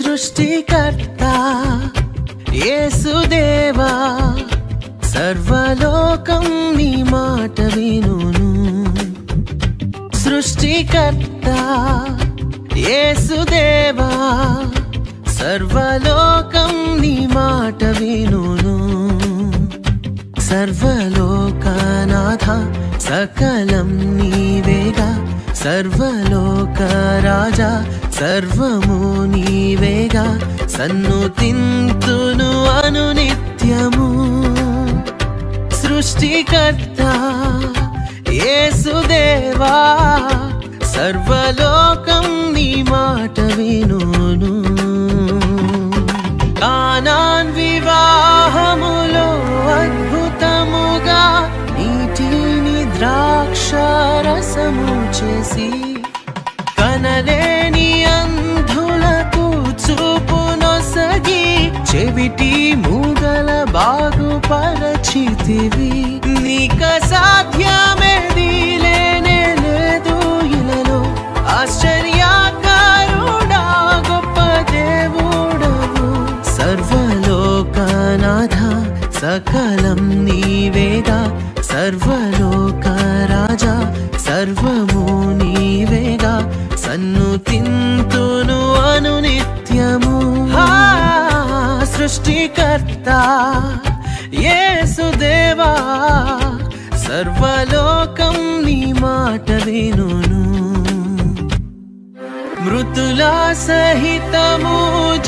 సృష్టికర్త యేసుదేవా సర్వలోకం నీ మాట వినును సృష్టికర్త యేసుదేవా సర్వలోకం నీ మాట వినును సర్వలోకనాథ సకలం నీవేగా సర్వలోక రాజా సర్వము నీవేగా సన్నుతింతును అనునిత్యము సృష్టికర్త యేసుదేవా సర్వలోకం నీ మాట వినును కానాన్ వివాహములో అద్భుతముగా నీటిని ద్రాక్షారసము చేసి కనలేని అంధులకు చూపునొసగి చెవిటి మూగల బాగుపరచితివి నీక సాధ్యమేది లేనే లేదు ఇలలో ఆశ్చర్యకారుడా గొప్ప దేవుడవు సర్వలోకనాథ సకలం నీవేగా సర్వలోక రాజా సర్వము నీవేగా సన్నుతింతును అనునిత్యము సృష్టికర్త యేసుదేవా సర్వలోకం నీ మాట వినును మృతుల సహితము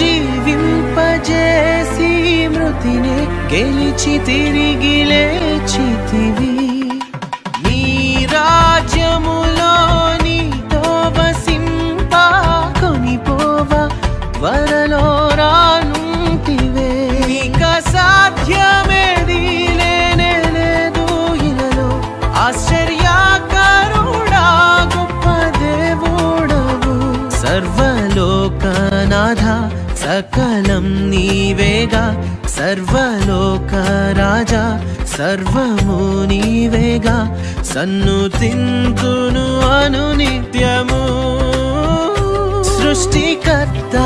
జీవింపజేసి మృతిని గెలిచి తిరిగి లేచితివి నీ రాజ్యములో నీతో వసింప కొనిపోవ వరలో రానుంటివే నీక సాధ్యమేది లేనే లేదు ఇలలో ఆశ్చర్యకారుడా గొప్ప దేవుడవు సర్వలోకనాథ సకలం నీవేగా సర్వలోక రాజా సర్వము నీవేగా సన్నుతింతును అనునిత్యము సృష్టికర్త